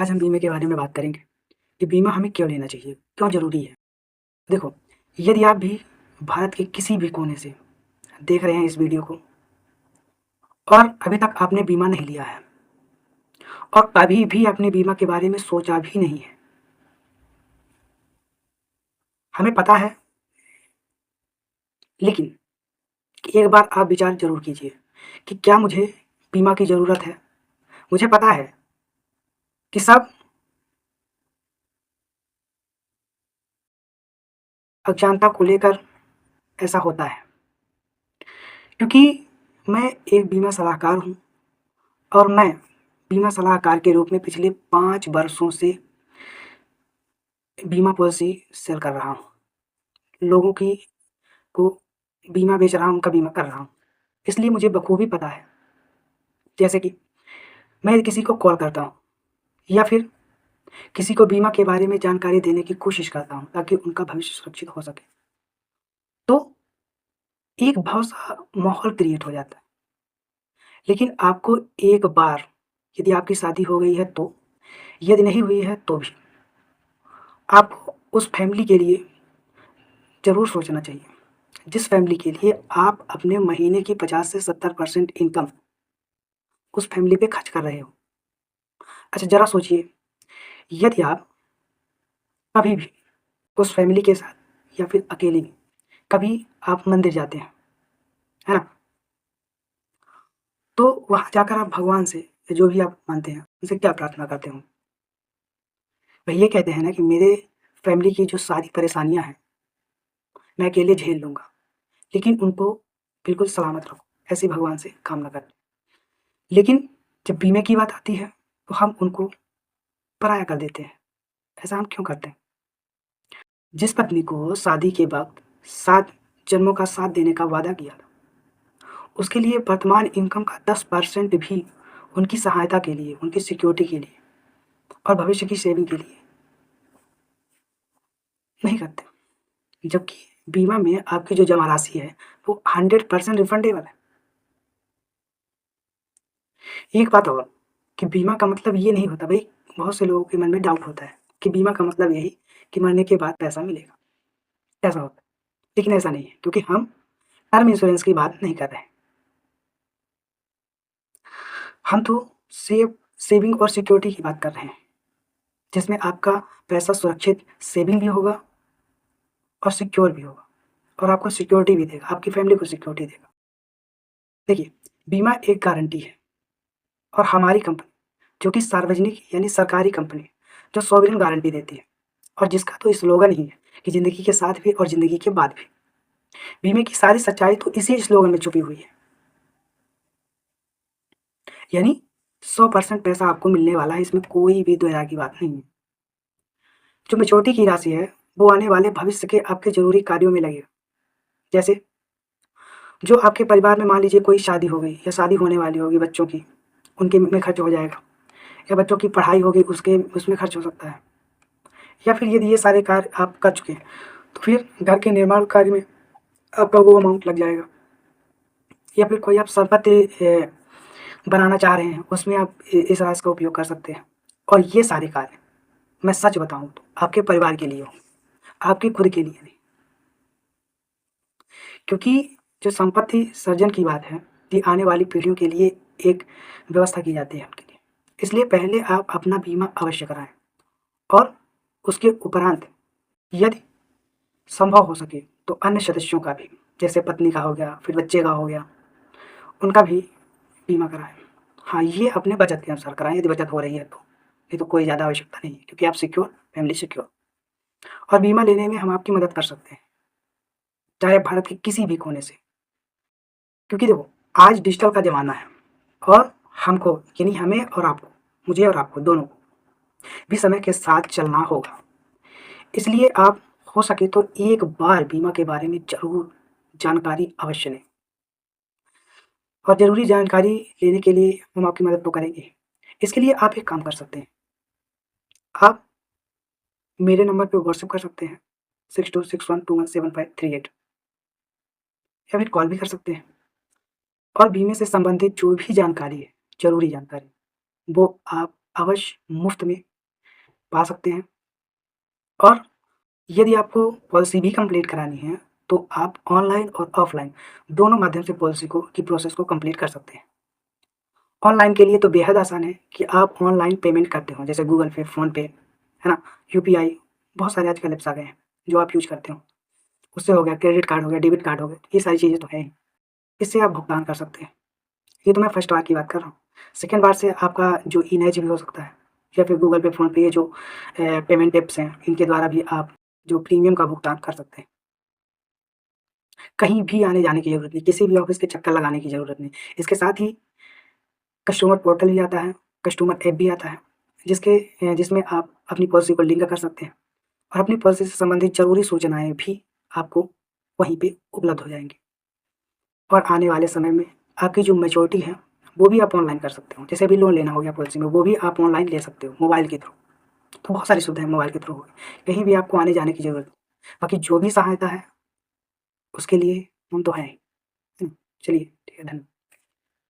आज हम बीमे के बारे में बात करेंगे कि बीमा हमें क्यों लेना चाहिए, क्यों ज़रूरी है। देखो, यदि आप भी भारत के किसी भी कोने से देख रहे हैं इस वीडियो को और अभी तक आपने बीमा नहीं लिया है और कभी भी आपने बीमा के बारे में सोचा भी नहीं है, हमें पता है, लेकिन एक बार आप विचार ज़रूर कीजिए कि क्या मुझे बीमा की ज़रूरत है? मुझे पता है कि सब अज्ञानता को लेकर ऐसा होता है, क्योंकि मैं एक बीमा सलाहकार हूँ और मैं बीमा सलाहकार के रूप में पिछले 5 वर्षों से बीमा पॉलिसी सेल कर रहा हूँ। लोगों की को बीमा बेच रहा हूँ, उनका बीमा कर रहा हूँ। इसलिए मुझे बखूबी पता है, जैसे कि मैं किसी को कॉल करता हूँ या फिर किसी को बीमा के बारे में जानकारी देने की कोशिश करता हूँ ताकि उनका भविष्य सुरक्षित हो सके। तो एक भव-सा माहौल क्रिएट हो जाता है। लेकिन आपको एक बार यदि आपकी शादी हो गई है तो, यदि नहीं हुई है तो भी, आपको उस फैमिली के लिए ज़रूर सोचना चाहिए, जिस फैमिली के लिए आप अपने महीने की 50 से 70% इनकम उस फैमिली पे खर्च कर रहे हो। अच्छा ज़रा सोचिए, यदि आप कभी भी उस फैमिली के साथ या फिर अकेले भी कभी आप मंदिर जाते हैं, है ना? तो वहाँ जाकर आप भगवान से या जो भी आप मानते हैं, उनसे क्या प्रार्थना करते हो? वही ये कहते हैं ना कि मेरे फैमिली की जो सारी परेशानियाँ हैं, मैं अकेले झेल लूँगा, लेकिन उनको बिल्कुल सलामत रखो, ऐसी भगवान से कामना करते हैं। लेकिन जब बीमे की बात आती है, तो हम उनको पराया कर देते हैं। ऐसा हम क्यों करते हैं? जिस पत्नी को शादी के वक़्त 7 जन्मों का साथ देने का वादा किया था, उसके लिए वर्तमान इनकम का 10% भी उनकी सहायता के लिए, उनकी सिक्योरिटी के लिए और भविष्य की सेविंग के लिए नहीं करते। जबकि बीमा में आपकी जो जमा राशि है, वो 100% रिफंडेबल है। एक बात और कि बीमा का मतलब ये नहीं होता भई, बहुत से लोगों के मन में डाउट होता है कि बीमा का मतलब यही कि मरने के बाद पैसा मिलेगा, ऐसा होता है। लेकिन ऐसा नहीं है, क्योंकि हम टर्म इंश्योरेंस की बात नहीं कर रहे हैं। हम तो सेविंग और सिक्योरिटी की बात कर रहे हैं, जिसमें आपका पैसा सुरक्षित सेविंग भी होगा और सिक्योर भी होगा और आपको सिक्योरिटी भी देगा, आपकी फैमिली को सिक्योरिटी देगा। देखिए, बीमा एक गारंटी है और हमारी कंपनी, जो कि सार्वजनिक यानी सरकारी कंपनी है, जो सॉवरेन गारंटी देती है और जिसका तो स्लोगन ही है कि ज़िंदगी के साथ भी और ज़िंदगी के बाद भी। बीमे की सारी सच्चाई तो इसी स्लोगन में छुपी हुई है। यानी 100% पैसा आपको मिलने वाला है, इसमें कोई भी दो राय की बात नहीं है। जो मैच्योरिटी की राशि है, वो आने वाले भविष्य के आपके ज़रूरी कार्यों में लगेगा। जैसे जो आपके परिवार में मान लीजिए कोई शादी हो गई या शादी होने वाली होगी बच्चों की, उनके में खर्च हो जाएगा या बच्चों की पढ़ाई होगी उसके उसमें खर्च हो सकता है। या फिर यदि ये सारे कार्य आप कर चुके हैं, तो फिर घर के निर्माण कार्य में आपका वो अमाउंट लग जाएगा। या फिर कोई आप संपत्ति बनाना चाह रहे हैं, उसमें आप इस राशि का उपयोग कर सकते हैं। और ये सारे कार्य, मैं सच बताऊँ तो आपके परिवार के लिए हो, आपके खुद के लिए नहीं। क्योंकि जो संपत्ति सृजन की बात है, ये आने वाली पीढ़ियों के लिए एक व्यवस्था की जाती है उनके लिए। इसलिए पहले आप अपना बीमा अवश्य कराएँ और उसके उपरांत यदि संभव हो सके तो अन्य सदस्यों का भी, जैसे पत्नी का हो गया, फिर बच्चे का हो गया, उनका भी बीमा कराएँ। हाँ, ये अपने बचत के अनुसार कराएँ यदि बचत हो रही है तो। नहीं तो कोई ज़्यादा आवश्यकता नहीं है, क्योंकि आप सिक्योर, फैमिली सिक्योर। और बीमा लेने में हम आपकी मदद कर सकते हैं, चाहे भारत के किसी भी कोने से। क्योंकि देखो, आज डिजिटल का ज़माना है और हमको यानी हमें और आपको, मुझे और आपको दोनों को भी समय के साथ चलना होगा। इसलिए आप हो सके तो एक बार बीमा के बारे में ज़रूर जानकारी अवश्य लें और ज़रूरी जानकारी लेने के लिए हम आपकी मदद तो करेंगे। इसके लिए आप एक काम कर सकते हैं, आप मेरे नंबर पे व्हाट्सएप कर सकते हैं 6261217538 या फिर कॉल भी कर सकते हैं और बीमे से संबंधित जो भी जानकारी है, ज़रूरी जानकारी, वो आप अवश्य मुफ़्त में पा सकते हैं। और यदि आपको पॉलिसी भी कंप्लीट करानी है, तो आप ऑनलाइन और ऑफ़लाइन दोनों माध्यम से पॉलिसी को की प्रोसेस को कंप्लीट कर सकते हैं। ऑनलाइन के लिए तो बेहद आसान है कि आप ऑनलाइन पेमेंट करते हो, जैसे गूगल पे, फ़ोन पे, है ना? यूपीआई, बहुत सारे आजकल ऐप्स आ गए हैं, जो आप यूज़ करते हो। उससे हो गया, क्रेडिट कार्ड हो गया, डेबिट कार्ड हो गया, ये सारी चीज़ें तो हैं ही। इससे आप भुगतान कर सकते हैं। ये तो मैं फर्स्ट बार की बात कर रहा हूँ। सेकंड बार से आपका जो ई-नेच भी हो सकता है, या फिर गूगल पे, फ़ोन पे, ये जो पेमेंट ऐप्स हैं, इनके द्वारा भी आप जो प्रीमियम का भुगतान कर सकते हैं। कहीं भी आने-जाने की ज़रूरत नहीं, किसी भी ऑफ़िस के चक्कर लगाने की ज़रूरत नहीं। इसके साथ ही कस्टमर पोर्टल भी आता है, कस्टमर ऐप भी आता है, जिसमें आप अपनी पॉलिसी को लिंक कर सकते हैं और अपनी पॉलिसी से संबंधित ज़रूरी सूचनाएँ भी आपको वहीं पे उपलब्ध हो जाएँगी। और आने वाले समय में आपकी जो मैच्योरिटी है, वो भी आप ऑनलाइन कर सकते हो। जैसे अभी लोन लेना हो गया पॉलिसी में, वो भी आप ऑनलाइन ले सकते हो मोबाइल के थ्रू। तो बहुत सारी सुविधाएँ मोबाइल के थ्रू हो गई। कहीं भी आपको आने-जाने की ज़रूरत नहीं। बाकी जो भी सहायता है, उसके लिए हम तो हैं ही। हुँ, चलिए ठीक है, धन्य